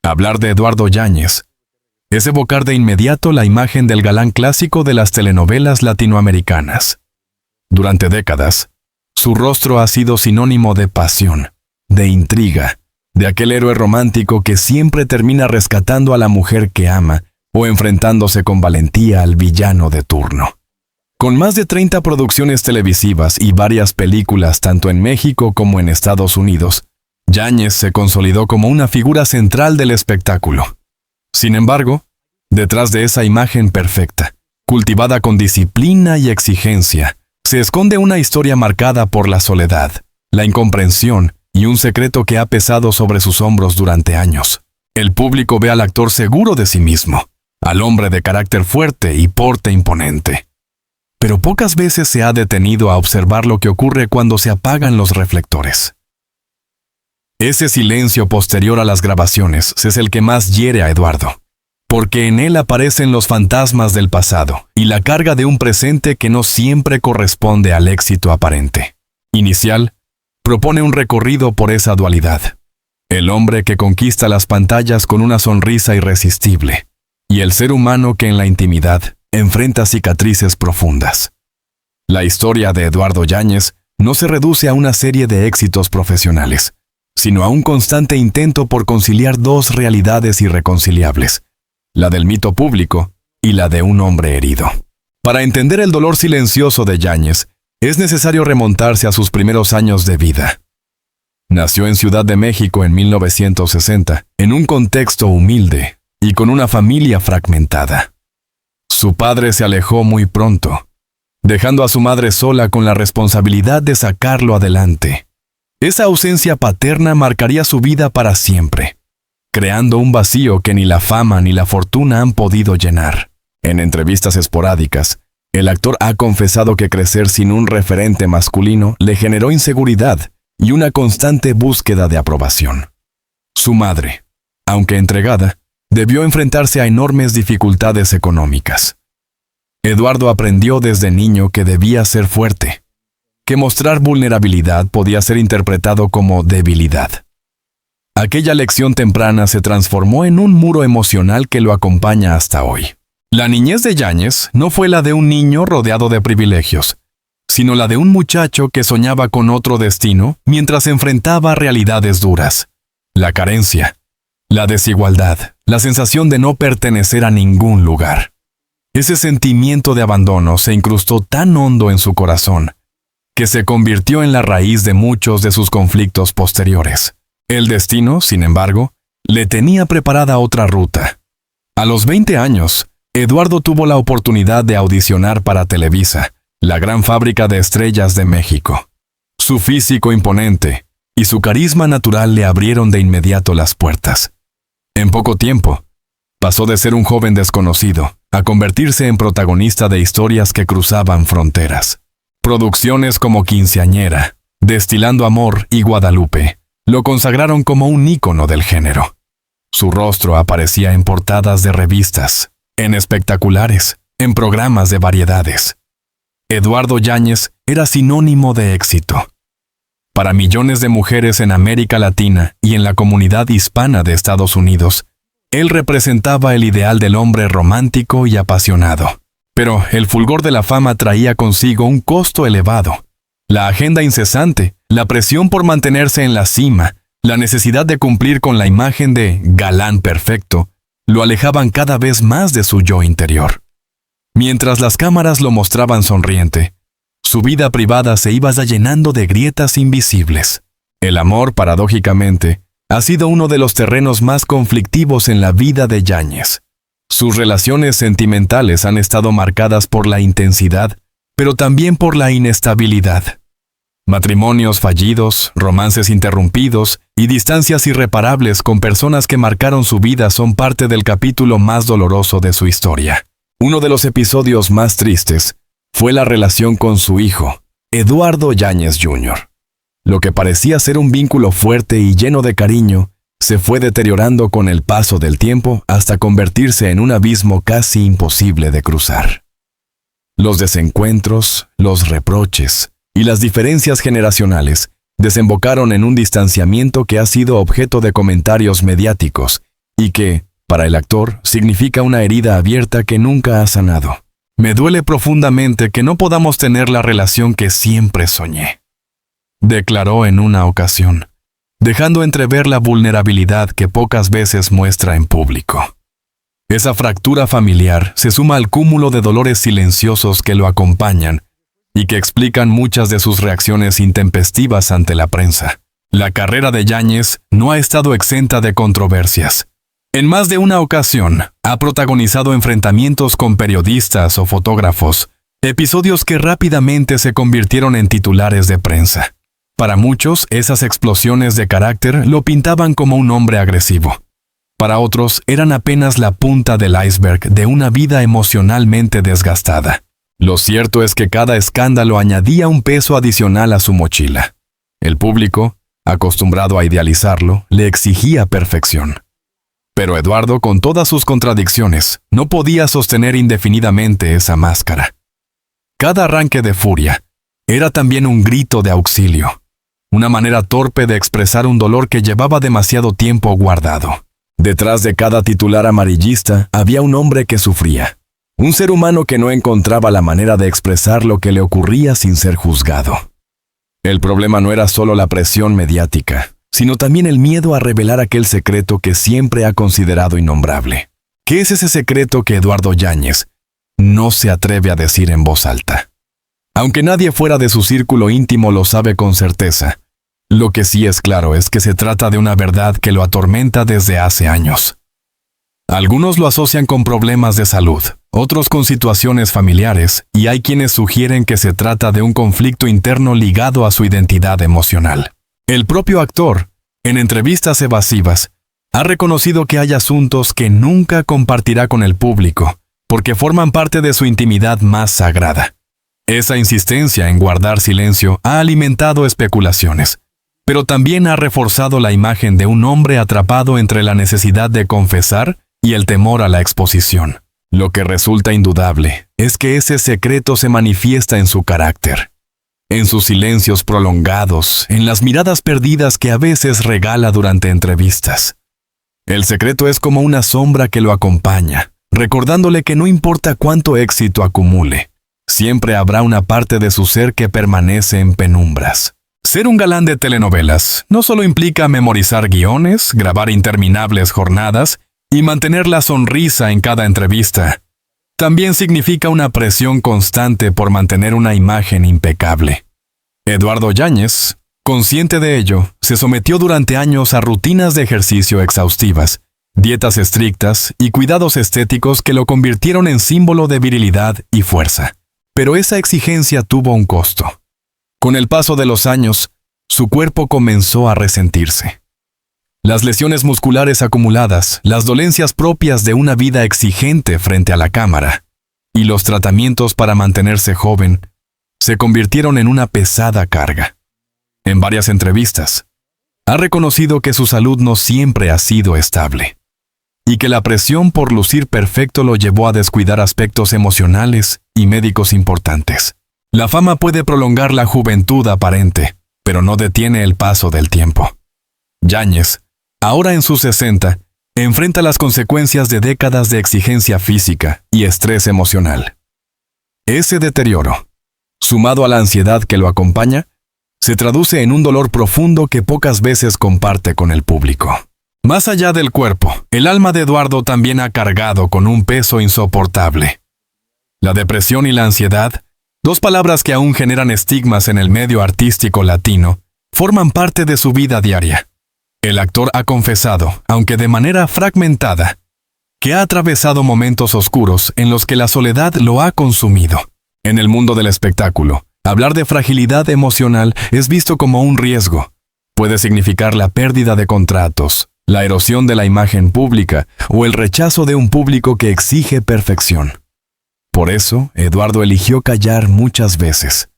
Hablar de Eduardo Yáñez es evocar de inmediato la imagen del galán clásico de las telenovelas latinoamericanas. Durante décadas, su rostro ha sido sinónimo de pasión, de intriga, de aquel héroe romántico que siempre termina rescatando a la mujer que ama o enfrentándose con valentía al villano de turno. Con más de 30 producciones televisivas y varias películas tanto en México como en Estados Unidos, Yáñez se consolidó como una figura central del espectáculo. Sin embargo, detrás de esa imagen perfecta, cultivada con disciplina y exigencia, se esconde una historia marcada por la soledad, la incomprensión y un secreto que ha pesado sobre sus hombros durante años. El público ve al actor seguro de sí mismo, al hombre de carácter fuerte y porte imponente. Pero pocas veces se ha detenido a observar lo que ocurre cuando se apagan los reflectores. Ese silencio posterior a las grabaciones es el que más hiere a Eduardo, porque en él aparecen los fantasmas del pasado y la carga de un presente que no siempre corresponde al éxito aparente. Inicial, propone un recorrido por esa dualidad. El hombre que conquista las pantallas con una sonrisa irresistible, y el ser humano que en la intimidad enfrenta cicatrices profundas. La historia de Eduardo Yáñez no se reduce a una serie de éxitos profesionales, sino a un constante intento por conciliar dos realidades irreconciliables, la del mito público y la de un hombre herido. Para entender el dolor silencioso de Yáñez, es necesario remontarse a sus primeros años de vida. Nació en Ciudad de México en 1960, en un contexto humilde y con una familia fragmentada. Su padre se alejó muy pronto, dejando a su madre sola con la responsabilidad de sacarlo adelante. Esa ausencia paterna marcaría su vida para siempre, creando un vacío que ni la fama ni la fortuna han podido llenar. En entrevistas esporádicas, el actor ha confesado que crecer sin un referente masculino le generó inseguridad y una constante búsqueda de aprobación. Su madre, aunque entregada, debió enfrentarse a enormes dificultades económicas. Eduardo aprendió desde niño que debía ser fuerte, que mostrar vulnerabilidad podía ser interpretado como debilidad. Aquella lección temprana se transformó en un muro emocional que lo acompaña hasta hoy. La niñez de Yáñez no fue la de un niño rodeado de privilegios, sino la de un muchacho que soñaba con otro destino mientras enfrentaba realidades duras. La carencia, la desigualdad, la sensación de no pertenecer a ningún lugar. Ese sentimiento de abandono se incrustó tan hondo en su corazón que se convirtió en la raíz de muchos de sus conflictos posteriores. El destino, sin embargo, le tenía preparada otra ruta. A los 20 años, Eduardo tuvo la oportunidad de audicionar para Televisa, la gran fábrica de estrellas de México. Su físico imponente y su carisma natural le abrieron de inmediato las puertas. En poco tiempo, pasó de ser un joven desconocido a convertirse en protagonista de historias que cruzaban fronteras. Producciones como Quinceañera, Destilando Amor y Guadalupe lo consagraron como un ícono del género. Su rostro aparecía en portadas de revistas, en espectaculares, en programas de variedades. Eduardo Yáñez era sinónimo de éxito. Para millones de mujeres en América Latina y en la comunidad hispana de Estados Unidos, él representaba el ideal del hombre romántico y apasionado. Pero el fulgor de la fama traía consigo un costo elevado. La agenda incesante, la presión por mantenerse en la cima, la necesidad de cumplir con la imagen de galán perfecto, lo alejaban cada vez más de su yo interior. Mientras las cámaras lo mostraban sonriente, su vida privada se iba llenando de grietas invisibles. El amor, paradójicamente, ha sido uno de los terrenos más conflictivos en la vida de Yáñez. Sus relaciones sentimentales han estado marcadas por la intensidad, pero también por la inestabilidad. Matrimonios fallidos, romances interrumpidos y distancias irreparables con personas que marcaron su vida son parte del capítulo más doloroso de su historia. Uno de los episodios más tristes fue la relación con su hijo, Eduardo Yáñez Jr. Lo que parecía ser un vínculo fuerte y lleno de cariño, se fue deteriorando con el paso del tiempo hasta convertirse en un abismo casi imposible de cruzar. Los desencuentros, los reproches y las diferencias generacionales desembocaron en un distanciamiento que ha sido objeto de comentarios mediáticos y que, para el actor, significa una herida abierta que nunca ha sanado. Me duele profundamente que no podamos tener la relación que siempre soñé, declaró en una ocasión, dejando entrever la vulnerabilidad que pocas veces muestra en público. Esa fractura familiar se suma al cúmulo de dolores silenciosos que lo acompañan y que explican muchas de sus reacciones intempestivas ante la prensa. La carrera de Yáñez no ha estado exenta de controversias. En más de una ocasión, ha protagonizado enfrentamientos con periodistas o fotógrafos, episodios que rápidamente se convirtieron en titulares de prensa. Para muchos, esas explosiones de carácter lo pintaban como un hombre agresivo. Para otros, eran apenas la punta del iceberg de una vida emocionalmente desgastada. Lo cierto es que cada escándalo añadía un peso adicional a su mochila. El público, acostumbrado a idealizarlo, le exigía perfección. Pero Eduardo, con todas sus contradicciones, no podía sostener indefinidamente esa máscara. Cada arranque de furia era también un grito de auxilio, una manera torpe de expresar un dolor que llevaba demasiado tiempo guardado. Detrás de cada titular amarillista había un hombre que sufría, un ser humano que no encontraba la manera de expresar lo que le ocurría sin ser juzgado. El problema no era solo la presión mediática, sino también el miedo a revelar aquel secreto que siempre ha considerado innombrable. ¿Qué es ese secreto que Eduardo Yáñez no se atreve a decir en voz alta? Aunque nadie fuera de su círculo íntimo lo sabe con certeza, lo que sí es claro es que se trata de una verdad que lo atormenta desde hace años. Algunos lo asocian con problemas de salud, otros con situaciones familiares, y hay quienes sugieren que se trata de un conflicto interno ligado a su identidad emocional. El propio actor, en entrevistas evasivas, ha reconocido que hay asuntos que nunca compartirá con el público, porque forman parte de su intimidad más sagrada. Esa insistencia en guardar silencio ha alimentado especulaciones, pero también ha reforzado la imagen de un hombre atrapado entre la necesidad de confesar y el temor a la exposición. Lo que resulta indudable es que ese secreto se manifiesta en su carácter, en sus silencios prolongados, en las miradas perdidas que a veces regala durante entrevistas. El secreto es como una sombra que lo acompaña, recordándole que no importa cuánto éxito acumule, siempre habrá una parte de su ser que permanece en penumbras. Ser un galán de telenovelas no solo implica memorizar guiones, grabar interminables jornadas y mantener la sonrisa en cada entrevista. También significa una presión constante por mantener una imagen impecable. Eduardo Yáñez, consciente de ello, se sometió durante años a rutinas de ejercicio exhaustivas, dietas estrictas y cuidados estéticos que lo convirtieron en símbolo de virilidad y fuerza. Pero esa exigencia tuvo un costo. Con el paso de los años, su cuerpo comenzó a resentirse. Las lesiones musculares acumuladas, las dolencias propias de una vida exigente frente a la cámara, y los tratamientos para mantenerse joven, se convirtieron en una pesada carga. En varias entrevistas, ha reconocido que su salud no siempre ha sido estable, y que la presión por lucir perfecto lo llevó a descuidar aspectos emocionales y médicos importantes. La fama puede prolongar la juventud aparente, pero no detiene el paso del tiempo. Yáñez, ahora en sus 60, enfrenta las consecuencias de décadas de exigencia física y estrés emocional. Ese deterioro, sumado a la ansiedad que lo acompaña, se traduce en un dolor profundo que pocas veces comparte con el público. Más allá del cuerpo, el alma de Eduardo también ha cargado con un peso insoportable. La depresión y la ansiedad, dos palabras que aún generan estigmas en el medio artístico latino, forman parte de su vida diaria. El actor ha confesado, aunque de manera fragmentada, que ha atravesado momentos oscuros en los que la soledad lo ha consumido. En el mundo del espectáculo, hablar de fragilidad emocional es visto como un riesgo. Puede significar la pérdida de contratos, la erosión de la imagen pública o el rechazo de un público que exige perfección. Por eso, Eduardo eligió callar muchas veces.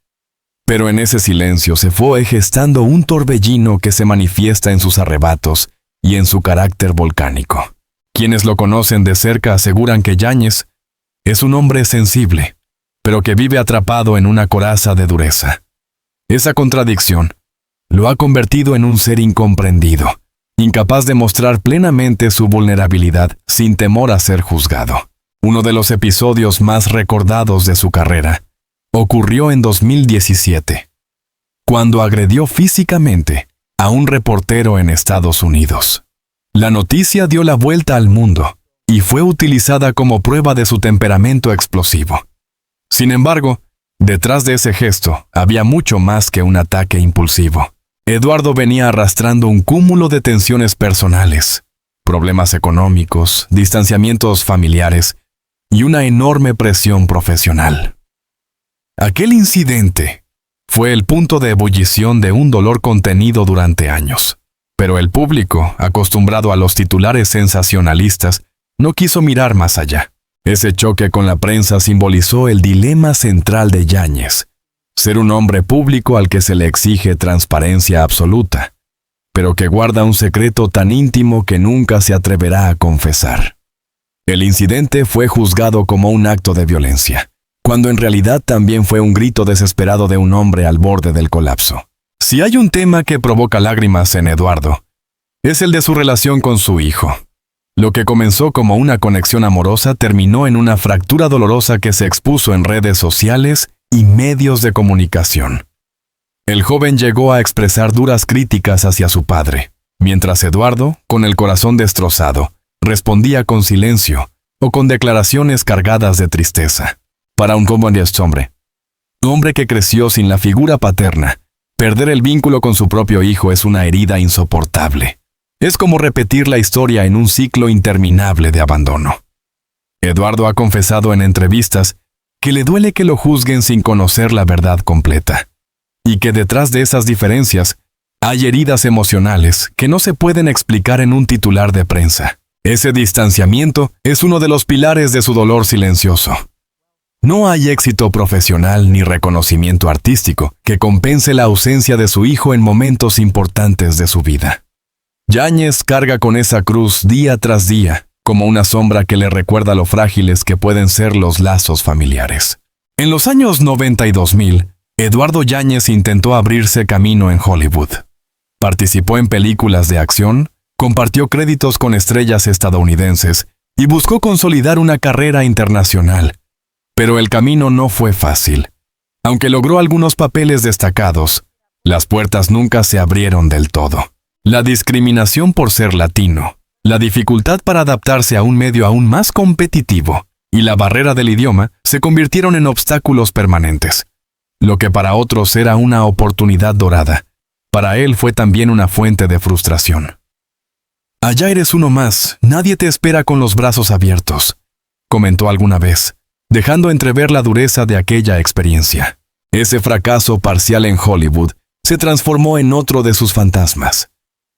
Pero en ese silencio se fue gestando un torbellino que se manifiesta en sus arrebatos y en su carácter volcánico. Quienes lo conocen de cerca aseguran que Yáñez es un hombre sensible, pero que vive atrapado en una coraza de dureza. Esa contradicción lo ha convertido en un ser incomprendido, incapaz de mostrar plenamente su vulnerabilidad sin temor a ser juzgado. Uno de los episodios más recordados de su carrera ocurrió en 2017, cuando agredió físicamente a un reportero en Estados Unidos. La noticia dio la vuelta al mundo y fue utilizada como prueba de su temperamento explosivo. Sin embargo, detrás de ese gesto había mucho más que un ataque impulsivo. Eduardo venía arrastrando un cúmulo de tensiones personales, problemas económicos, distanciamientos familiares y una enorme presión profesional. Aquel incidente fue el punto de ebullición de un dolor contenido durante años. Pero el público, acostumbrado a los titulares sensacionalistas, no quiso mirar más allá. Ese choque con la prensa simbolizó el dilema central de Yáñez: ser un hombre público al que se le exige transparencia absoluta, pero que guarda un secreto tan íntimo que nunca se atreverá a confesar. El incidente fue juzgado como un acto de violencia, cuando en realidad también fue un grito desesperado de un hombre al borde del colapso. Si hay un tema que provoca lágrimas en Eduardo, es el de su relación con su hijo. Lo que comenzó como una conexión amorosa terminó en una fractura dolorosa que se expuso en redes sociales y medios de comunicación. El joven llegó a expresar duras críticas hacia su padre, mientras Eduardo, con el corazón destrozado, respondía con silencio o con declaraciones cargadas de tristeza. Para un joven hombre que creció sin la figura paterna, perder el vínculo con su propio hijo es una herida insoportable. Es como repetir la historia en un ciclo interminable de abandono. Eduardo ha confesado en entrevistas que le duele que lo juzguen sin conocer la verdad completa, y que detrás de esas diferencias hay heridas emocionales que no se pueden explicar en un titular de prensa. Ese distanciamiento es uno de los pilares de su dolor silencioso. No hay éxito profesional ni reconocimiento artístico que compense la ausencia de su hijo en momentos importantes de su vida. Yáñez carga con esa cruz día tras día, como una sombra que le recuerda lo frágiles que pueden ser los lazos familiares. En los años 90 y 2000, Eduardo Yáñez intentó abrirse camino en Hollywood. Participó en películas de acción, compartió créditos con estrellas estadounidenses y buscó consolidar una carrera internacional. Pero el camino no fue fácil. Aunque logró algunos papeles destacados, las puertas nunca se abrieron del todo. La discriminación por ser latino, la dificultad para adaptarse a un medio aún más competitivo y la barrera del idioma se convirtieron en obstáculos permanentes. Lo que para otros era una oportunidad dorada, para él fue también una fuente de frustración. «Allá eres uno más, nadie te espera con los brazos abiertos», comentó alguna vez, dejando entrever la dureza de aquella experiencia. Ese fracaso parcial en Hollywood se transformó en otro de sus fantasmas.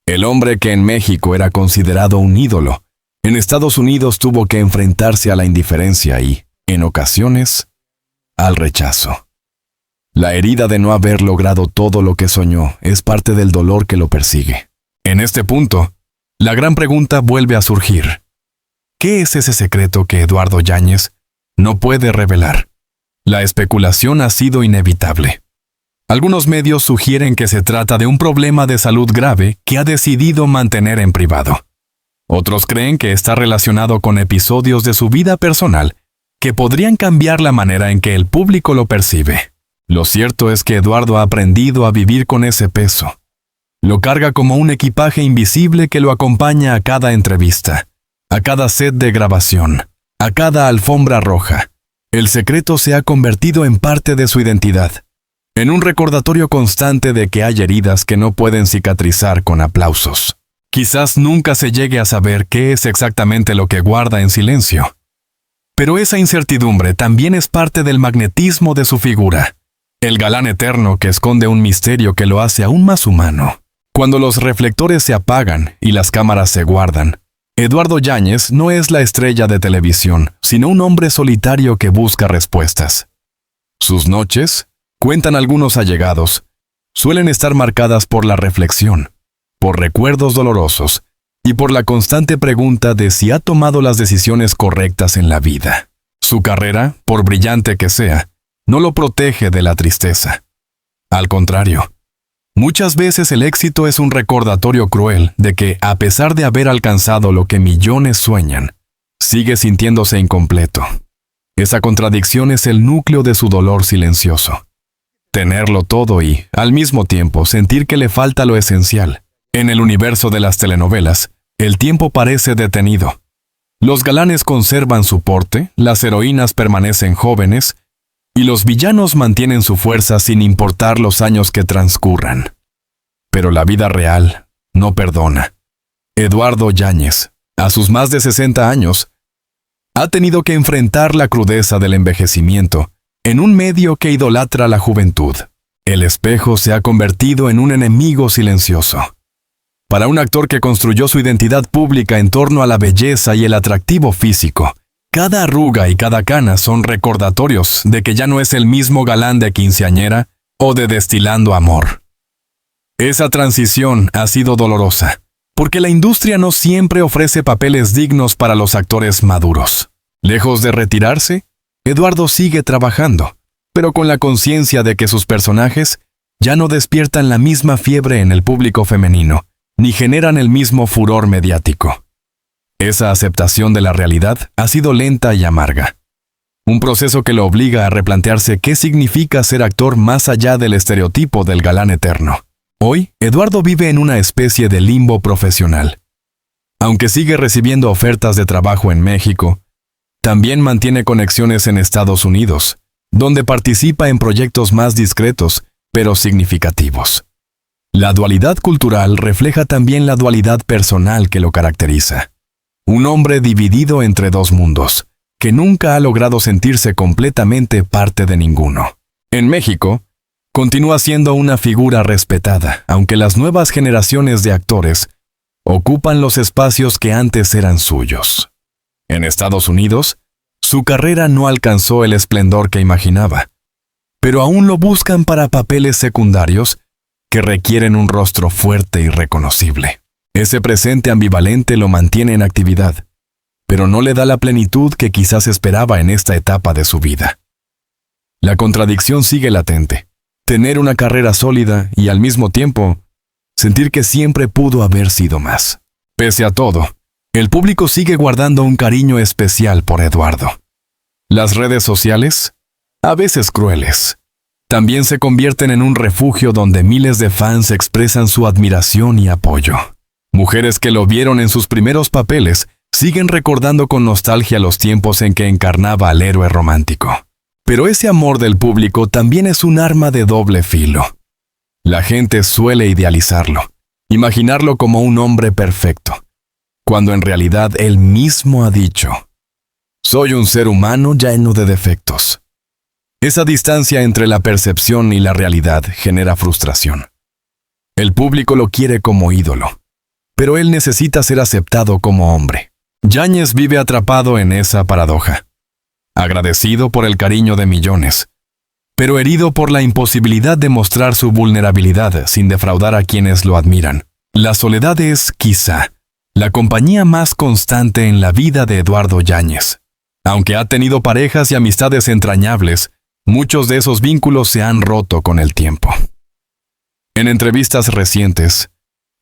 El hombre que en México era considerado un ídolo, en Estados Unidos tuvo que enfrentarse a la indiferencia y, en ocasiones, al rechazo. La herida de no haber logrado todo lo que soñó es parte del dolor que lo persigue. En este punto, la gran pregunta vuelve a surgir. ¿Qué es ese secreto que Eduardo Yáñez no puede revelar? La especulación ha sido inevitable. Algunos medios sugieren que se trata de un problema de salud grave que ha decidido mantener en privado. Otros creen que está relacionado con episodios de su vida personal que podrían cambiar la manera en que el público lo percibe. Lo cierto es que Eduardo ha aprendido a vivir con ese peso. Lo carga como un equipaje invisible que lo acompaña a cada entrevista, a cada set de grabación, a cada alfombra roja. El secreto se ha convertido en parte de su identidad, en un recordatorio constante de que hay heridas que no pueden cicatrizar con aplausos. Quizás nunca se llegue a saber qué es exactamente lo que guarda en silencio. Pero esa incertidumbre también es parte del magnetismo de su figura, el galán eterno que esconde un misterio que lo hace aún más humano. Cuando los reflectores se apagan y las cámaras se guardan, Eduardo Yáñez no es la estrella de televisión, sino un hombre solitario que busca respuestas. Sus noches, cuentan algunos allegados, suelen estar marcadas por la reflexión, por recuerdos dolorosos y por la constante pregunta de si ha tomado las decisiones correctas en la vida. Su carrera, por brillante que sea, no lo protege de la tristeza. Al contrario, Muchas veces el éxito es un recordatorio cruel de que, a pesar de haber alcanzado lo que millones sueñan, sigue sintiéndose incompleto. Esa contradicción es el núcleo de su dolor silencioso. Tenerlo todo y, al mismo tiempo, sentir que le falta lo esencial. En el universo de las telenovelas, el tiempo parece detenido. Los galanes conservan su porte, las heroínas permanecen jóvenes, y los villanos mantienen su fuerza sin importar los años que transcurran. Pero la vida real no perdona. Eduardo Yáñez, a sus más de 60 años, ha tenido que enfrentar la crudeza del envejecimiento en un medio que idolatra la juventud. El espejo se ha convertido en un enemigo silencioso. Para un actor que construyó su identidad pública en torno a la belleza y el atractivo físico, cada arruga y cada cana son recordatorios de que ya no es el mismo galán de quinceañera o de Destilando Amor. Esa transición ha sido dolorosa, porque la industria no siempre ofrece papeles dignos para los actores maduros. Lejos de retirarse, Eduardo sigue trabajando, pero con la conciencia de que sus personajes ya no despiertan la misma fiebre en el público femenino, ni generan el mismo furor mediático. Esa aceptación de la realidad ha sido lenta y amarga. Un proceso que lo obliga a replantearse qué significa ser actor más allá del estereotipo del galán eterno. Hoy, Eduardo vive en una especie de limbo profesional. Aunque sigue recibiendo ofertas de trabajo en México, también mantiene conexiones en Estados Unidos, donde participa en proyectos más discretos, pero significativos. La dualidad cultural refleja también la dualidad personal que lo caracteriza. Un hombre dividido entre dos mundos, que nunca ha logrado sentirse completamente parte de ninguno. En México, continúa siendo una figura respetada, aunque las nuevas generaciones de actores ocupan los espacios que antes eran suyos. En Estados Unidos, su carrera no alcanzó el esplendor que imaginaba, pero aún lo buscan para papeles secundarios que requieren un rostro fuerte y reconocible. Ese presente ambivalente lo mantiene en actividad, pero no le da la plenitud que quizás esperaba en esta etapa de su vida. La contradicción sigue latente. Tener una carrera sólida y al mismo tiempo sentir que siempre pudo haber sido más. Pese a todo, el público sigue guardando un cariño especial por Eduardo. Las redes sociales, a veces crueles, también se convierten en un refugio donde miles de fans expresan su admiración y apoyo. Mujeres que lo vieron en sus primeros papeles siguen recordando con nostalgia los tiempos en que encarnaba al héroe romántico. Pero ese amor del público también es un arma de doble filo. La gente suele idealizarlo, imaginarlo como un hombre perfecto, cuando en realidad él mismo ha dicho: «Soy un ser humano lleno de defectos». Esa distancia entre la percepción y la realidad genera frustración. El público lo quiere como ídolo, pero él necesita ser aceptado como hombre. Yáñez vive atrapado en esa paradoja, agradecido por el cariño de millones, pero herido por la imposibilidad de mostrar su vulnerabilidad sin defraudar a quienes lo admiran. La soledad es, quizá, la compañía más constante en la vida de Eduardo Yáñez. Aunque ha tenido parejas y amistades entrañables, muchos de esos vínculos se han roto con el tiempo. En entrevistas recientes,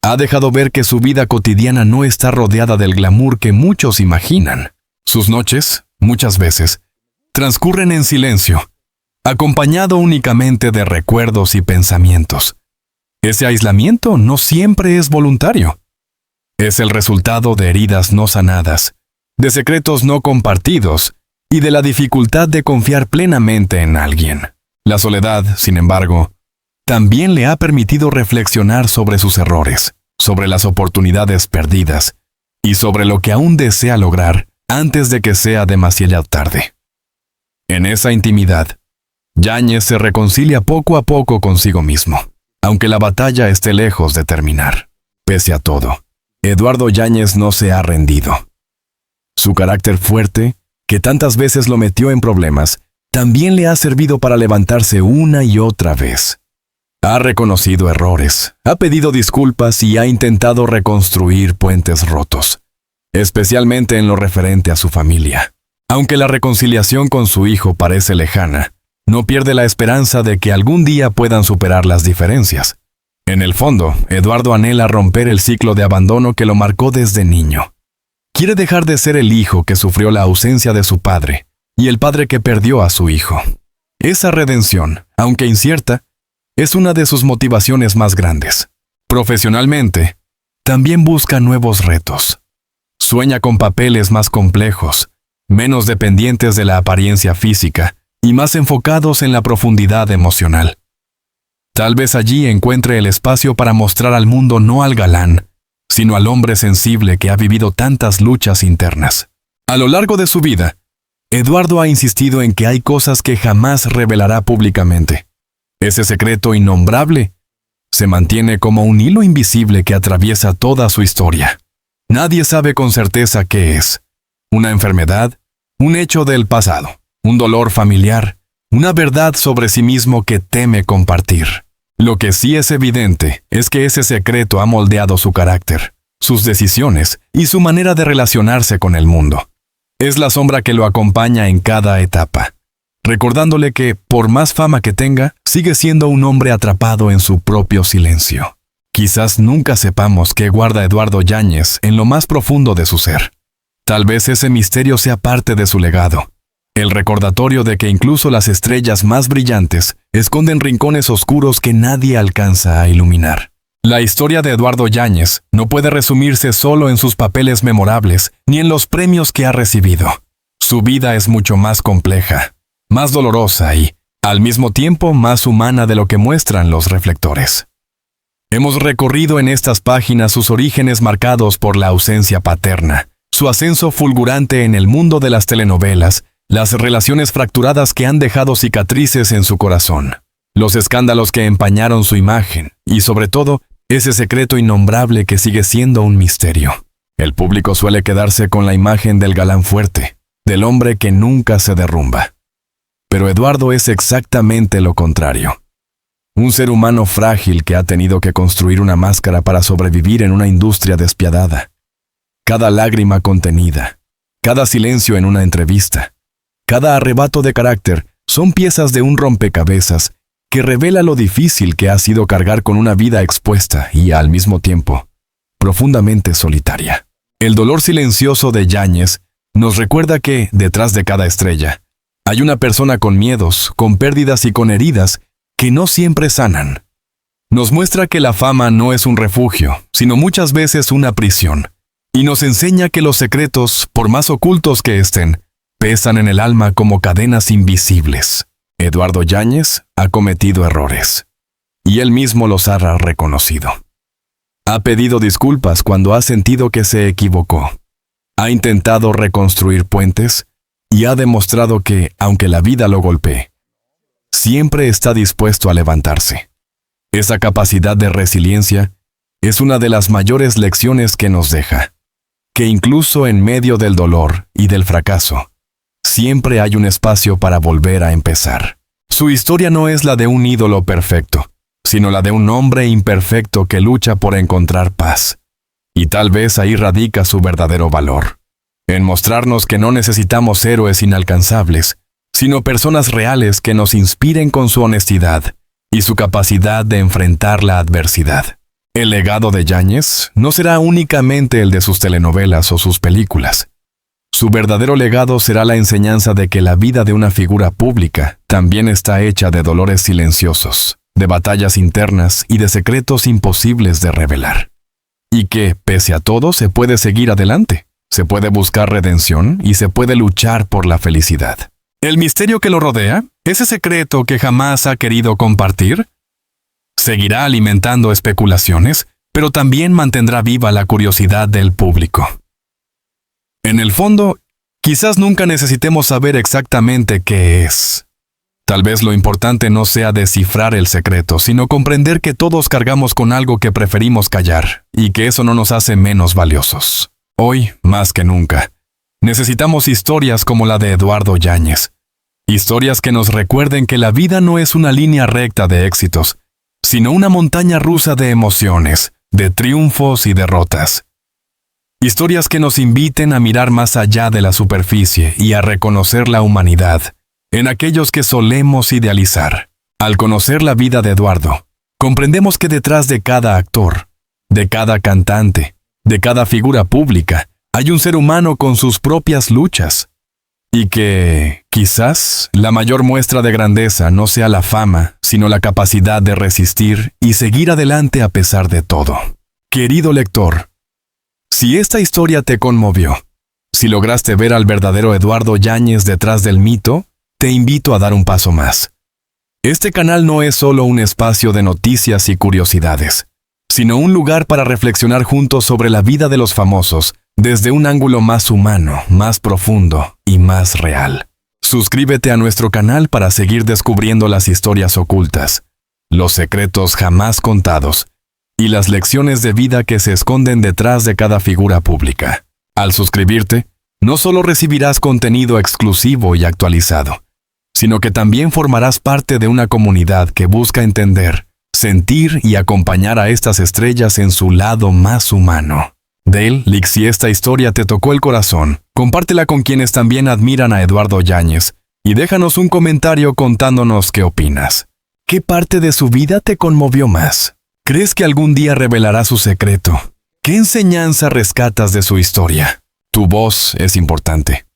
ha dejado ver que su vida cotidiana no está rodeada del glamour que muchos imaginan. Sus noches, muchas veces, transcurren en silencio, acompañado únicamente de recuerdos y pensamientos. Ese aislamiento no siempre es voluntario. Es el resultado de heridas no sanadas, de secretos no compartidos y de la dificultad de confiar plenamente en alguien. La soledad, sin embargo, también le ha permitido reflexionar sobre sus errores, sobre las oportunidades perdidas y sobre lo que aún desea lograr antes de que sea demasiado tarde. En esa intimidad, Yáñez se reconcilia poco a poco consigo mismo, aunque la batalla esté lejos de terminar. Pese a todo, Eduardo Yáñez no se ha rendido. Su carácter fuerte, que tantas veces lo metió en problemas, también le ha servido para levantarse una y otra vez. Ha reconocido errores, ha pedido disculpas y ha intentado reconstruir puentes rotos, especialmente en lo referente a su familia. Aunque la reconciliación con su hijo parece lejana, no pierde la esperanza de que algún día puedan superar las diferencias. En el fondo, Eduardo anhela romper el ciclo de abandono que lo marcó desde niño. Quiere dejar de ser el hijo que sufrió la ausencia de su padre y el padre que perdió a su hijo. Esa redención, aunque incierta, es una de sus motivaciones más grandes. Profesionalmente, también busca nuevos retos. Sueña con papeles más complejos, menos dependientes de la apariencia física y más enfocados en la profundidad emocional. Tal vez allí encuentre el espacio para mostrar al mundo no al galán, sino al hombre sensible que ha vivido tantas luchas internas. A lo largo de su vida, Eduardo ha insistido en que hay cosas que jamás revelará públicamente. Ese secreto innombrable se mantiene como un hilo invisible que atraviesa toda su historia. Nadie sabe con certeza qué es. Una enfermedad, un hecho del pasado, un dolor familiar, una verdad sobre sí mismo que teme compartir. Lo que sí es evidente es que ese secreto ha moldeado su carácter, sus decisiones y su manera de relacionarse con el mundo. Es la sombra que lo acompaña en cada etapa, recordándole que, por más fama que tenga, sigue siendo un hombre atrapado en su propio silencio. Quizás nunca sepamos qué guarda Eduardo Yáñez en lo más profundo de su ser. Tal vez ese misterio sea parte de su legado, el recordatorio de que incluso las estrellas más brillantes esconden rincones oscuros que nadie alcanza a iluminar. La historia de Eduardo Yáñez no puede resumirse solo en sus papeles memorables ni en los premios que ha recibido. Su vida es mucho más compleja, más dolorosa y, al mismo tiempo, más humana de lo que muestran los reflectores. Hemos recorrido en estas páginas sus orígenes marcados por la ausencia paterna, su ascenso fulgurante en el mundo de las telenovelas, las relaciones fracturadas que han dejado cicatrices en su corazón, los escándalos que empañaron su imagen y, sobre todo, ese secreto innombrable que sigue siendo un misterio. El público suele quedarse con la imagen del galán fuerte, del hombre que nunca se derrumba. Pero Eduardo es exactamente lo contrario. Un ser humano frágil que ha tenido que construir una máscara para sobrevivir en una industria despiadada. Cada lágrima contenida, cada silencio en una entrevista, cada arrebato de carácter son piezas de un rompecabezas que revela lo difícil que ha sido cargar con una vida expuesta y, al mismo tiempo, profundamente solitaria. El dolor silencioso de Yáñez nos recuerda que, detrás de cada estrella, hay una persona con miedos, con pérdidas y con heridas que no siempre sanan. Nos muestra que la fama no es un refugio, sino muchas veces una prisión, y nos enseña que los secretos, por más ocultos que estén, pesan en el alma como cadenas invisibles. Eduardo Yáñez ha cometido errores, y él mismo los ha reconocido. Ha pedido disculpas cuando ha sentido que se equivocó. Ha intentado reconstruir puentes y ha demostrado que, aunque la vida lo golpee, siempre está dispuesto a levantarse. Esa capacidad de resiliencia es una de las mayores lecciones que nos deja, que incluso en medio del dolor y del fracaso, siempre hay un espacio para volver a empezar. Su historia no es la de un ídolo perfecto, sino la de un hombre imperfecto que lucha por encontrar paz. Y tal vez ahí radica su verdadero valor, en mostrarnos que no necesitamos héroes inalcanzables, sino personas reales que nos inspiren con su honestidad y su capacidad de enfrentar la adversidad. El legado de Yáñez no será únicamente el de sus telenovelas o sus películas. Su verdadero legado será la enseñanza de que la vida de una figura pública también está hecha de dolores silenciosos, de batallas internas y de secretos imposibles de revelar. Y que, pese a todo, se puede seguir adelante, se puede buscar redención y se puede luchar por la felicidad. ¿El misterio que lo rodea? ¿Ese secreto que jamás ha querido compartir? Seguirá alimentando especulaciones, pero también mantendrá viva la curiosidad del público. En el fondo, quizás nunca necesitemos saber exactamente qué es. Tal vez lo importante no sea descifrar el secreto, sino comprender que todos cargamos con algo que preferimos callar, y que eso no nos hace menos valiosos. Hoy, más que nunca, necesitamos historias como la de Eduardo Yáñez. Historias que nos recuerden que la vida no es una línea recta de éxitos, sino una montaña rusa de emociones, de triunfos y derrotas. Historias que nos inviten a mirar más allá de la superficie y a reconocer la humanidad en aquellos que solemos idealizar. Al conocer la vida de Eduardo, comprendemos que detrás de cada actor, de cada cantante, de cada figura pública, hay un ser humano con sus propias luchas. Y que, quizás, la mayor muestra de grandeza no sea la fama, sino la capacidad de resistir y seguir adelante a pesar de todo. Querido lector, si esta historia te conmovió, si lograste ver al verdadero Eduardo Yáñez detrás del mito, te invito a dar un paso más. Este canal no es solo un espacio de noticias y curiosidades, sino un lugar para reflexionar juntos sobre la vida de los famosos desde un ángulo más humano, más profundo y más real. Suscríbete a nuestro canal para seguir descubriendo las historias ocultas, los secretos jamás contados y las lecciones de vida que se esconden detrás de cada figura pública. Al suscribirte, no solo recibirás contenido exclusivo y actualizado, sino que también formarás parte de una comunidad que busca entender, sentir y acompañar a estas estrellas en su lado más humano. Dale, si esta historia te tocó el corazón, compártela con quienes también admiran a Eduardo Yáñez y déjanos un comentario contándonos qué opinas. ¿Qué parte de su vida te conmovió más? ¿Crees que algún día revelará su secreto? ¿Qué enseñanza rescatas de su historia? Tu voz es importante.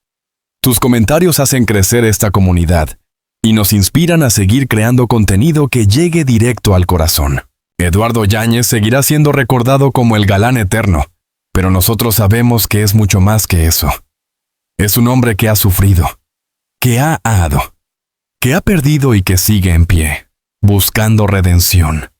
Tus comentarios hacen crecer esta comunidad y nos inspiran a seguir creando contenido que llegue directo al corazón. Eduardo Yáñez seguirá siendo recordado como el galán eterno, pero nosotros sabemos que es mucho más que eso. Es un hombre que ha sufrido, que ha amado, que ha perdido y que sigue en pie, buscando redención.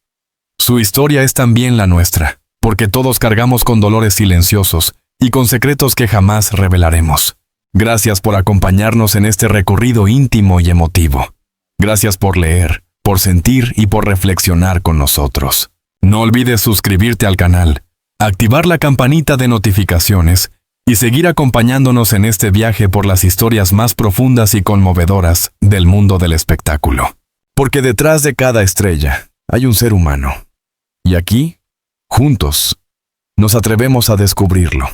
Su historia es también la nuestra, porque todos cargamos con dolores silenciosos y con secretos que jamás revelaremos. Gracias por acompañarnos en este recorrido íntimo y emotivo. Gracias por leer, por sentir y por reflexionar con nosotros. No olvides suscribirte al canal, activar la campanita de notificaciones y seguir acompañándonos en este viaje por las historias más profundas y conmovedoras del mundo del espectáculo. Porque detrás de cada estrella hay un ser humano. Y aquí, juntos, nos atrevemos a descubrirlo.